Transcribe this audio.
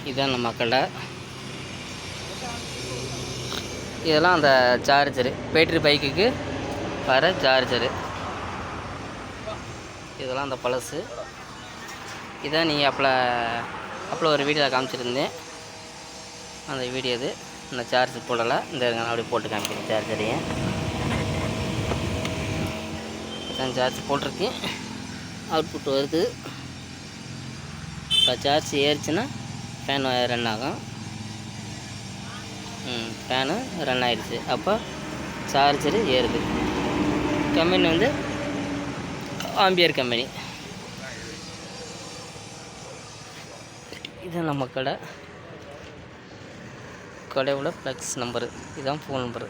இதான் நம்ம கடை. இதெல்லாம் அந்த சார்ஜரு, பேட்ரி பைக்குக்கு வர சார்ஜரு. இதெல்லாம் அந்த பழசு. இதான் நீங்கள் அப்போ ஒரு வீடியோவில் காமிச்சிருந்தேன், அந்த வீடியோ இது. இந்த சார்ஜ் போடலை, இந்த அப்படி போட்டு காமிக்கிறேன் சார்ஜரையும். இதான் சார்ஜ் போட்டிருக்கேன், அவுட்புட் வருது. இப்போ சார்ஜ் ஏறிச்சுன்னா ஃபேன் ரன் ஆகும். ஃபேனு ரன் ஆகிடுச்சு, அப்போ சார்ஜரு ஏறுது. கம்பெனி வந்து ஆம்பியர் கம்பெனி. இது நம்ம கடையோட ப்ளக்ஸ் நம்பரு. இதுதான் ஃபோன் நம்பரு.